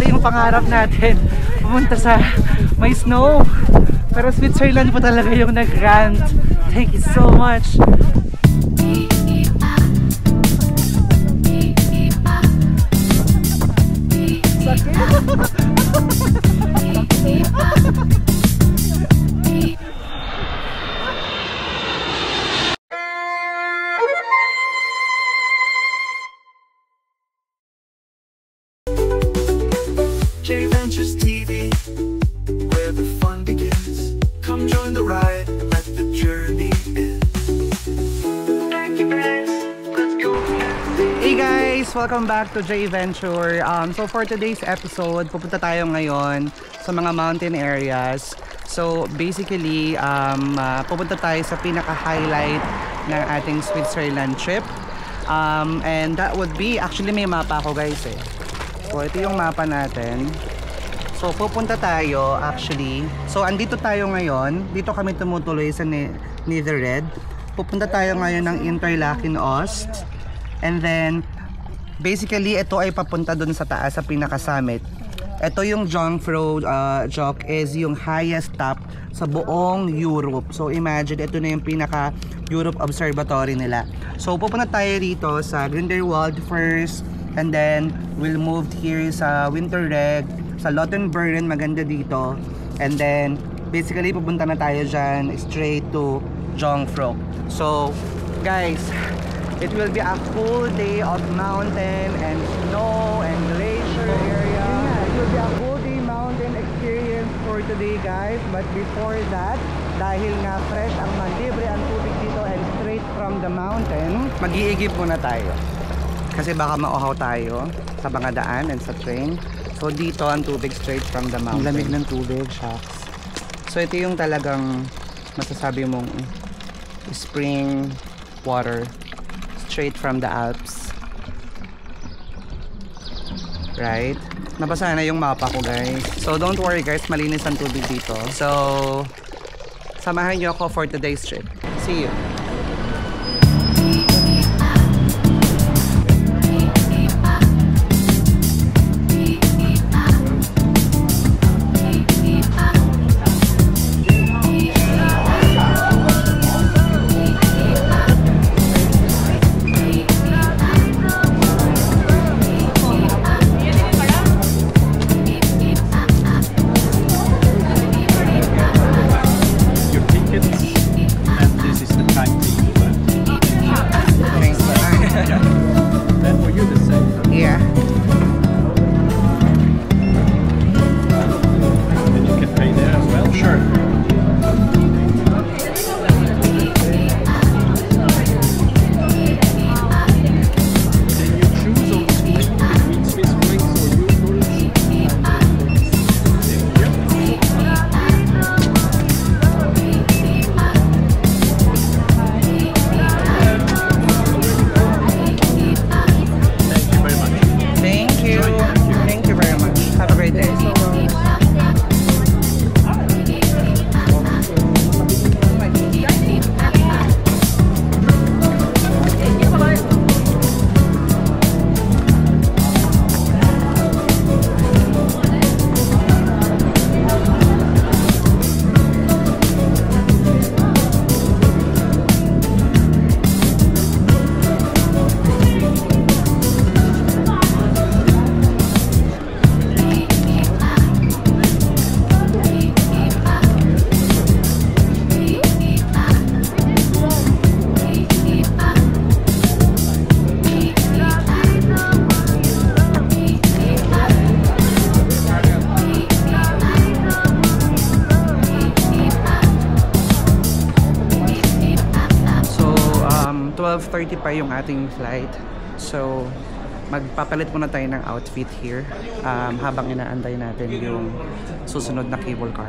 Ito yung pangarap natin, pumunta sa may snow. Pero Switzerland po talaga yung nag-grant. Thank you so much. J Ventures TV, where the fun begins. Come join the ride, let the journey in. Thank you guys, let's go. Hey guys! Welcome back to J Venture. So for today's episode, pupunta tayo ngayon sa mga mountain areas. So basically, pupunta tayo sa pinaka-highlight ng ating Switzerland trip. And that would be, actually may mapa ako guys eh. So ito yung mapa natin. So pupunta tayo actually. So andito tayo ngayon. Dito kami tumutuloy sa Nederland. Pupunta tayo ngayon ng Interlaken Oost. And then basically ito ay papunta dun sa taas sa pinaka-summit. Ito yung Jungfrau Joch is yung highest top sa buong Europe. So imagine ito na yung pinaka-Europe Observatory nila. So pupunta tayo rito sa Grindelwald first. And then we'll move here sa Winterberg, sa Lottenburgen, maganda dito. And then basically pupunta na tayo dyan straight to Jungfrau. So guys, it will be a full day of mountain and snow and glacier area. It will be a full day mountain experience for today guys. But before that, dahil nga fresh ang libre ang tubig dito and straight from the mountain, mag-iigib muna tayo. Kasi baka mauhaw tayo sa mga daan and sa train. So dito ang tubig straight from the mountain. Ang lamig ng tubig, shucks. So ito yung talagang masasabi mong spring water straight from the Alps. Right? Nabasa na yung mapa ko guys. So don't worry guys, malinis ang tubig dito. So samahan niyo ako for today's trip. See you! pa yung ating flight. So magpapalit muna tayo ng outfit here habang inaantay natin yung susunod na cable car.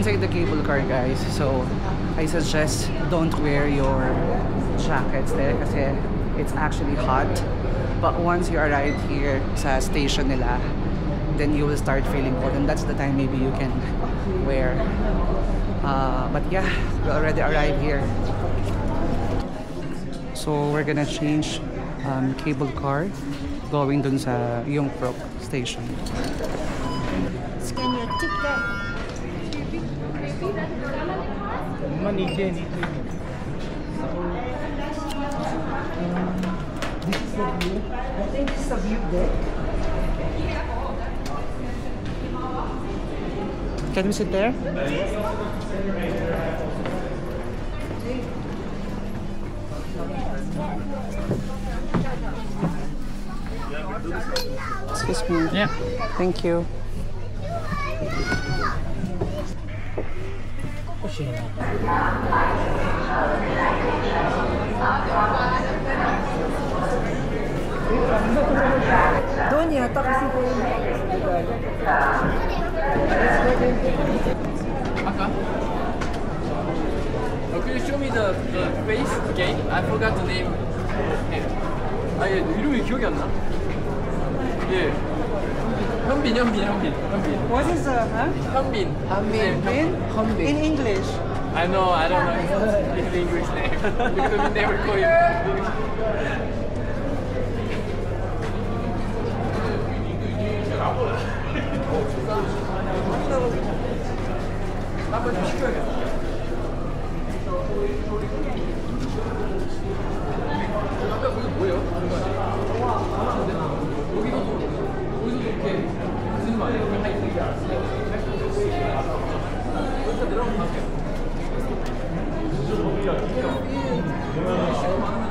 inside the cable car, guys. So I suggest don't wear your jackets there kasi it's actually hot. But once you arrive here sa station nila, then you will start feeling cold, and that's the time maybe you can wear. But yeah, we already arrived here. So we're gonna change cable car going dun sa Yongprok station. Scan your ticket. This is the view. I think this is the view deck. Can we sit there? Excuse me. Yeah. Thank you. Doon yata kasi po yung Aka? Could you show me the face again? I forgot the name. 아, 얘 이름이 기억이 안 나. 예. 현빈. What is 현빈. in English? I know, I don't know his English name. Because we never call him. 한번 좀 시켜야겠다. 아까 거기 뭐예요? 여기도 이렇게 무슨 말이에요? 여기서 내려가면 갈게요.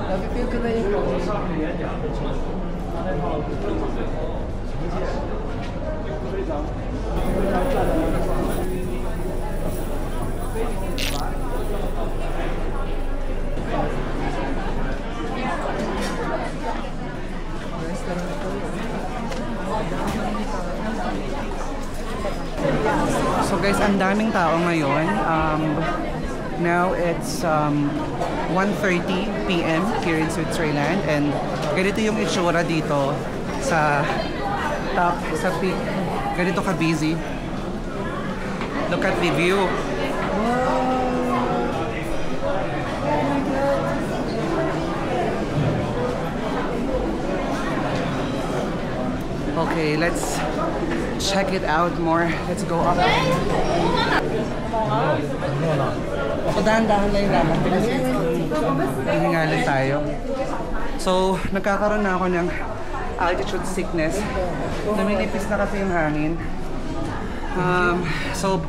Napipil ko na yung So guys, ang daming tao ngayon. Now it's 1:30 p.m. here in Switzerland, and ganito yung itsura dito sa top, sa peak. Ganito ka busy. Look at the view. Okay, let's check it out more. Let's go up. So, dahan-dahan lang yung lakad. Hihingalan tayo. So, nagkakaroon na ako ng altitude sickness. Namilipis na kasi yung hangin. So,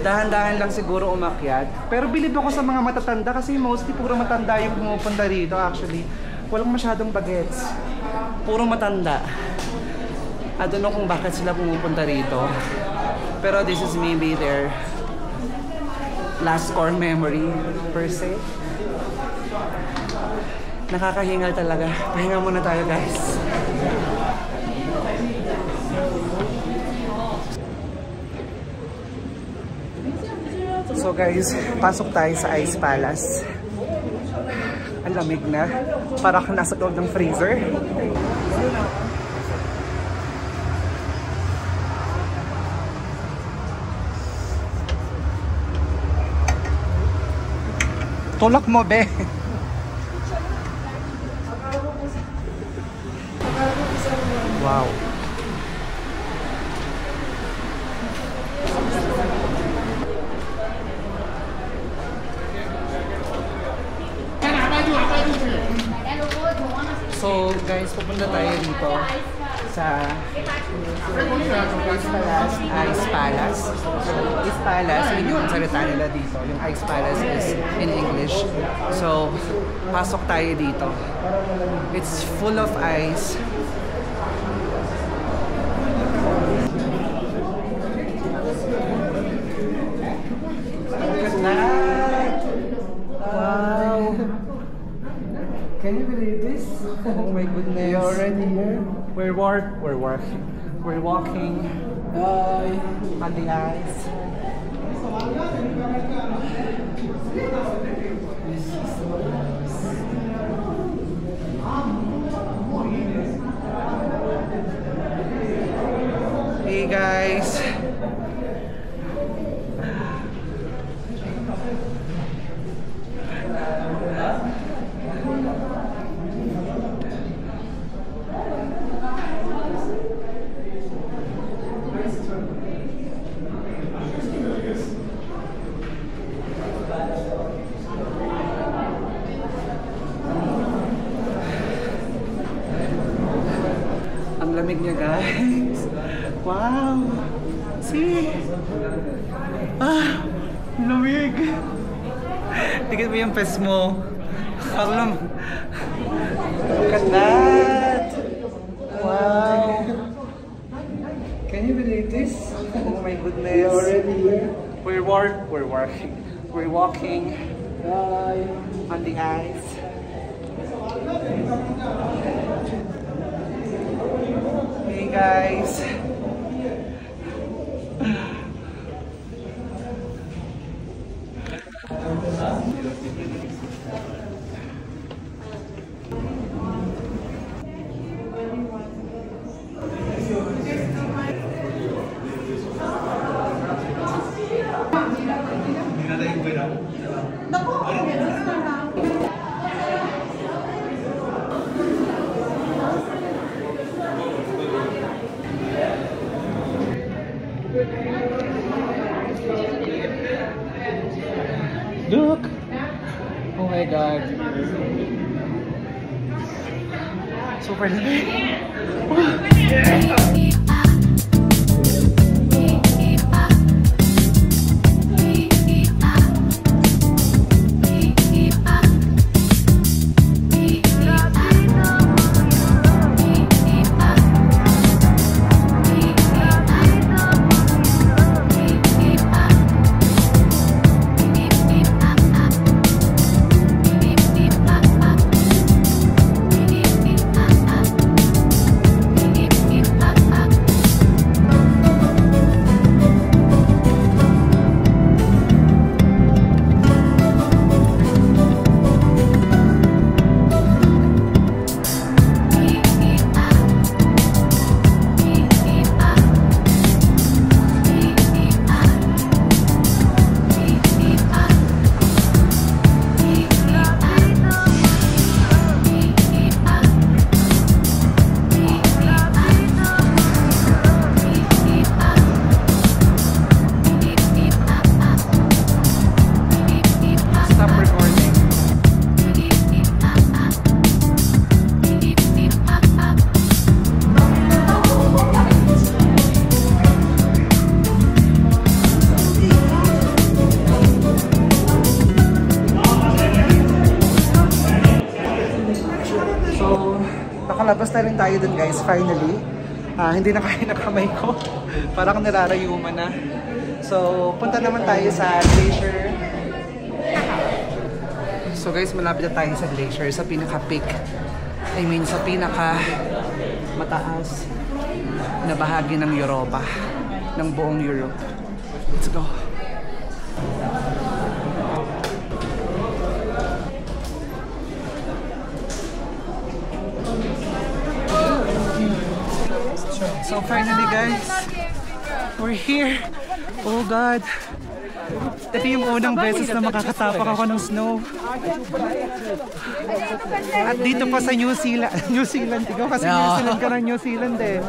dahan-dahan lang siguro umakyat. Pero bilib ako sa mga matatanda kasi mostly puro matanda yung pumupunta rito actually. Walang masyadong bagets. Puro matanda. I don't know kung bakit sila pumupunta rito. Pero this is maybe their last core memory per se. Nakakahingal talaga. Pahinga muna tayo, guys. So guys, pasok tayo sa Ice Palace. Ang lamig na. Para kang nasa loob ng freezer. Tulak mo, be. Wow. So, guys, pupunta tayo dito sa Ice Palace. So, Ice Palace, yun yung salita nila dito. Yung Ice Palace is in English. So, pasok tayo dito. It's full of ice. Look at that! Wow! Can you believe this? Oh my goodness. You're already here? We're walking on the ice. Hey guys. Ang lamig niya guys. Wow! See? Ah! Lamig! Tignan mo yung pes mo. Parang... Look at that! Wow! Can you believe this? Oh my goodness! We're already here. We're walking on the ice. Hey guys! Look! Oh my god. Super lamig. Nakalabas na rin tayo dun guys, finally. Hindi na kaya na kamay ko. Parang nararayuman na. So, punta naman tayo sa glacier. So guys, malapit na tayo sa glacier, sa pinaka-peak. I mean, sa pinaka-mataas na bahagi ng Europa. Ng buong Europe. Let's go! So finally guys, we're here. Oh God. Ito yung unang beses na makakatapak ako ng snow. At dito pa sa New Zealand. Ikaw kasi New Zealand ka ng New Zealand eh.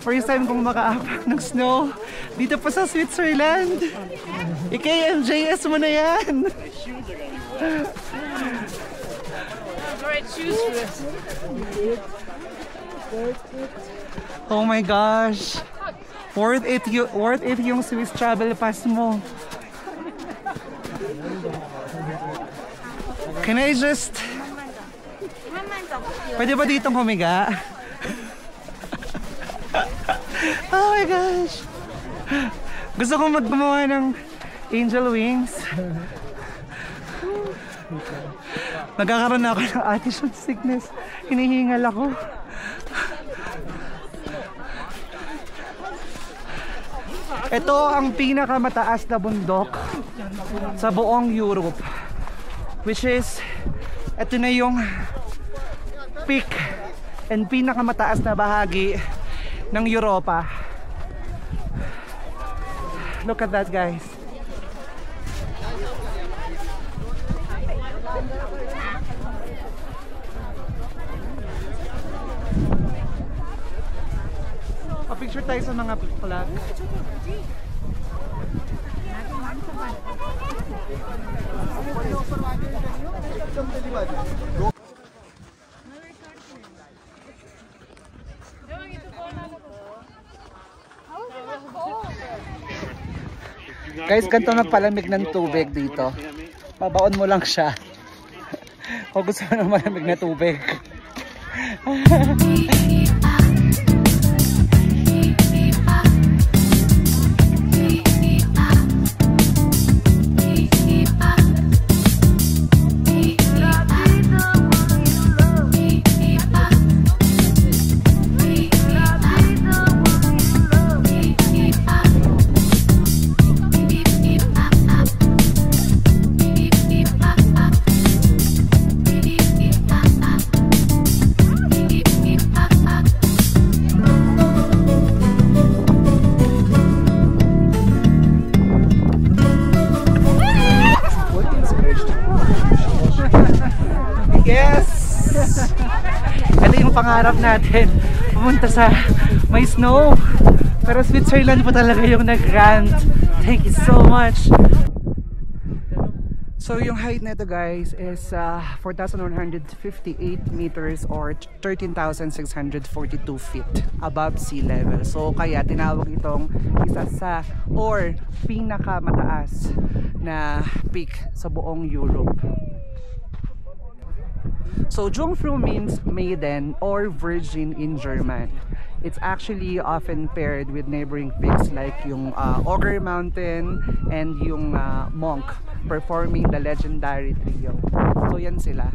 First time kong makaapak ng snow. Dito pa sa Switzerland. IKMJS mo na yan. Great shoes for this. Oh my gosh. Worth it yung Swiss travel pass mo. Can I just... Pwede ba ditong humiga? Oh my gosh. Gusto kong maggumawa ng angel wings. Nagkakaroon na ako ng attitude sickness. Hinihingal ako. Ito ang pinakamataas na bundok sa buong Europe, which is ito na yung peak and pinakamataas na bahagi ng Europa. Look at that, guys. Picture tayo sa mga flag. Guys, ganito na palamig ng tubig dito. Pabaon mo lang siya. Kung gusto mo ng malamig na tubig. Pangarap natin pumunta sa may snow, pero Switzerland po talaga yung nag-grant. Thank you so much. So yung height nito, guys, is 4,158 meters or 13,642 feet above sea level. So kaya tinawag itong isa sa or pinakamataas na peak sa buong Europe. So Jungfrau means maiden or virgin in German. It's actually often paired with neighboring peaks like yung Ogre Mountain and yung Monk, performing the legendary trio. So yan sila.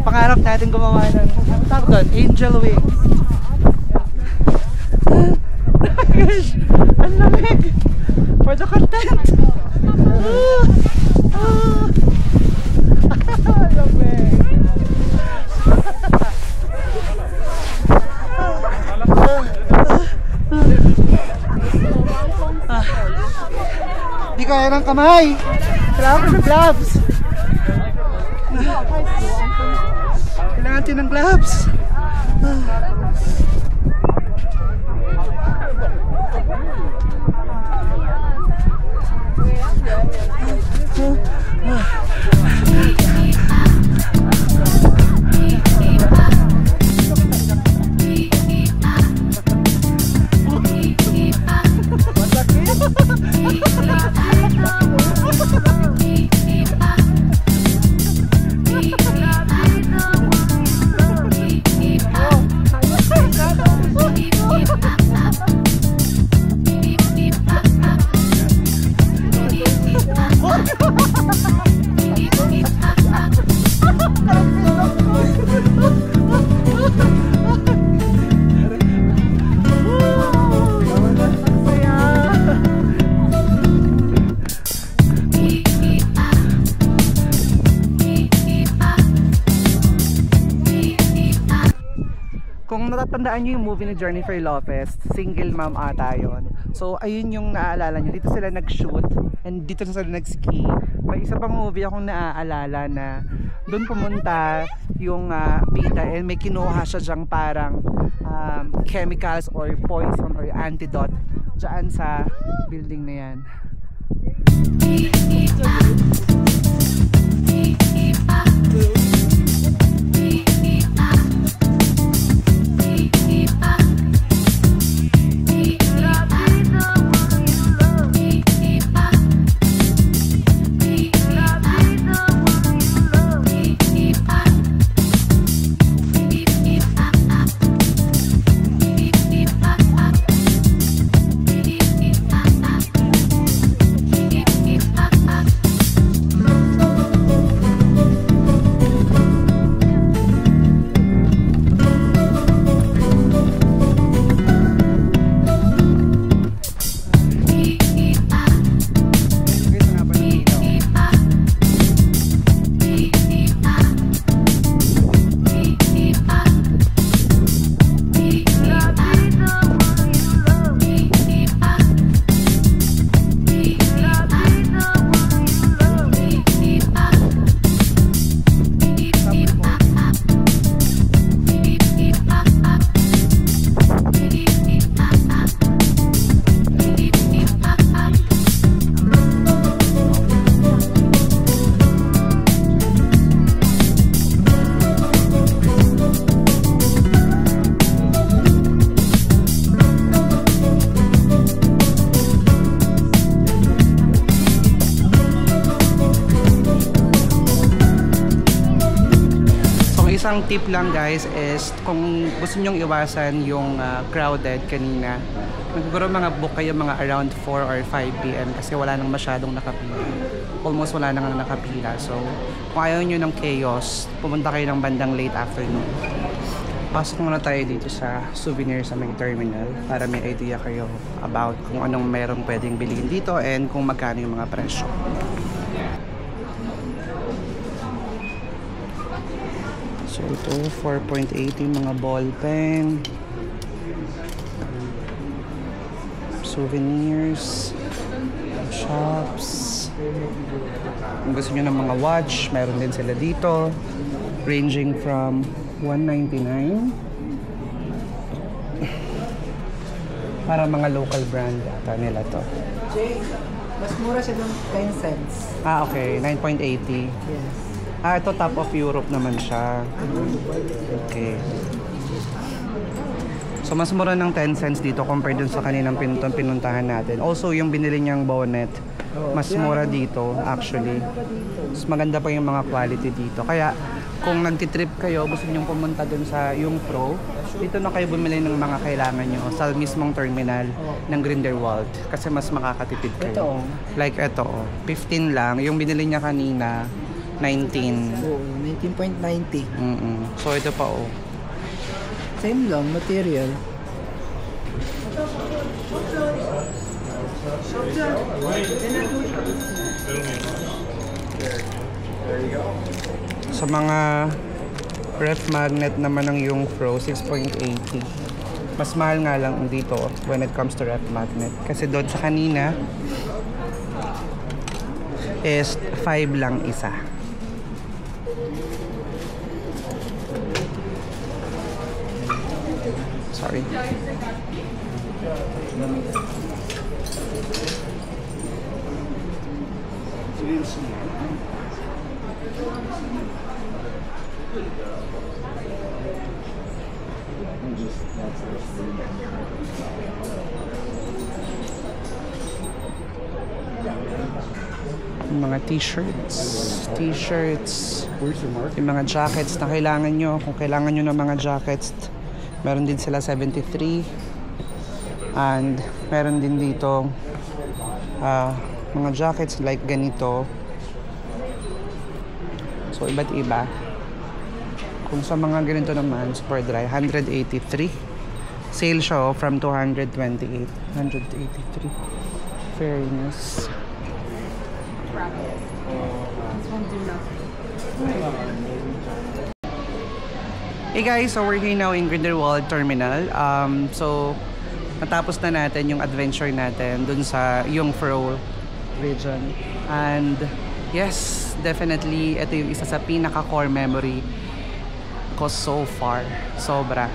Pangarap natin gumawa ng tawag doon, angel wings. Gosh, ang lamig! For the content! Di kaya ng kamay! Kailangan ko ng gloves! Kailangan natin ng gloves! Kung natatandaan nyo yung movie ni Jennifer Lopez, Single Mom ata yun. So ayun yung naaalala nyo, dito sila nag-shoot and dito sila nag-ski. May isa pang movie akong naaalala na doon pumunta yung bida and may kinuha siya dyang parang chemicals or poison or antidote dyan sa building na yan. Isang tip lang guys is kung gusto nyong iwasan yung crowded kanina, siguro mga book kayo mga around 4 or 5 p.m. kasi wala nang masyadong nakapila. Almost wala nang nakapila. So, kung ayaw nyo ng chaos, pumunta kayo ng bandang late afternoon. Pasok muna tayo dito sa souvenir sa may terminal para may idea kayo about kung anong merong pwedeng bilhin dito and kung magkano yung mga presyo. So ito, 4.80 mga ball pen, souvenirs, shops. Kung gusto nyo ng mga watch, meron din sila dito, ranging from $199 para mga local brand yata nila to. Jay, mas mura siya ng 10 cents. Ah, okay. 9.80. Yes. Ah, ito top of Europe naman siya. Okay. So, mas mura ng 10 cents dito compared dun sa kaninang pinuntahan natin. Also, yung binili niyang bonnet, mas mura dito actually. Mas maganda pa yung mga quality dito. Kaya, kung nagtitrip kayo, gusto niyong pumunta dun sa yung Pro, dito na kayo bumili ng mga kailangan nyo sa mismong terminal ng Grindelwald. Kasi mas makakatipid kayo. Like ito, 15 lang. Yung binili niya kanina, 19. Oo, 19.90. So ito pa oh. Same lang, material. Sa mga ref magnet naman ng yung Pro, 6.80. Mas mahal nga lang dito when it comes to ref magnet. Kasi doon sa kanina is 5 lang isa. Sorry. Mga t-shirts, yung mga jackets na kailangan nyo. Kung kailangan nyo ng mga jackets, meron din sila 73. And meron din dito mga jackets like ganito. So iba't iba. Kung sa mga ganito naman, super dry, 183. Sale siya from 228. 183. Fairness. Hey guys, so we're here now in Grindelwald Terminal. So natapos na natin yung adventure natin dun sa Jungfrau region. And yes, definitely ito yung isa sa pinaka-core memory ko so far. Sobra.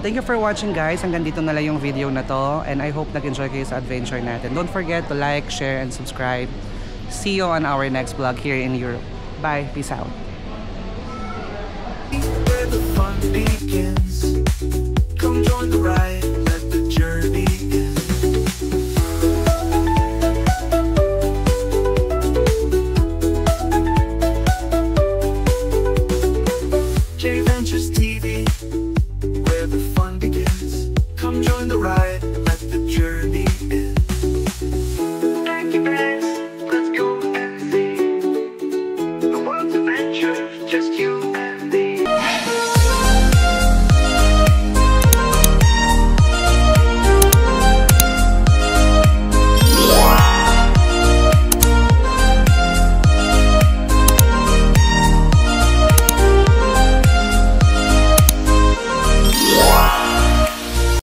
Thank you for watching guys. Hanggang dito na lang yung video na to. And I hope nag-enjoy kayo sa adventure natin. Don't forget to like, share, and subscribe. See you on our next vlog here in Europe. Bye. Peace out. Where the fun begins. Come join the ride. Let the journey begin.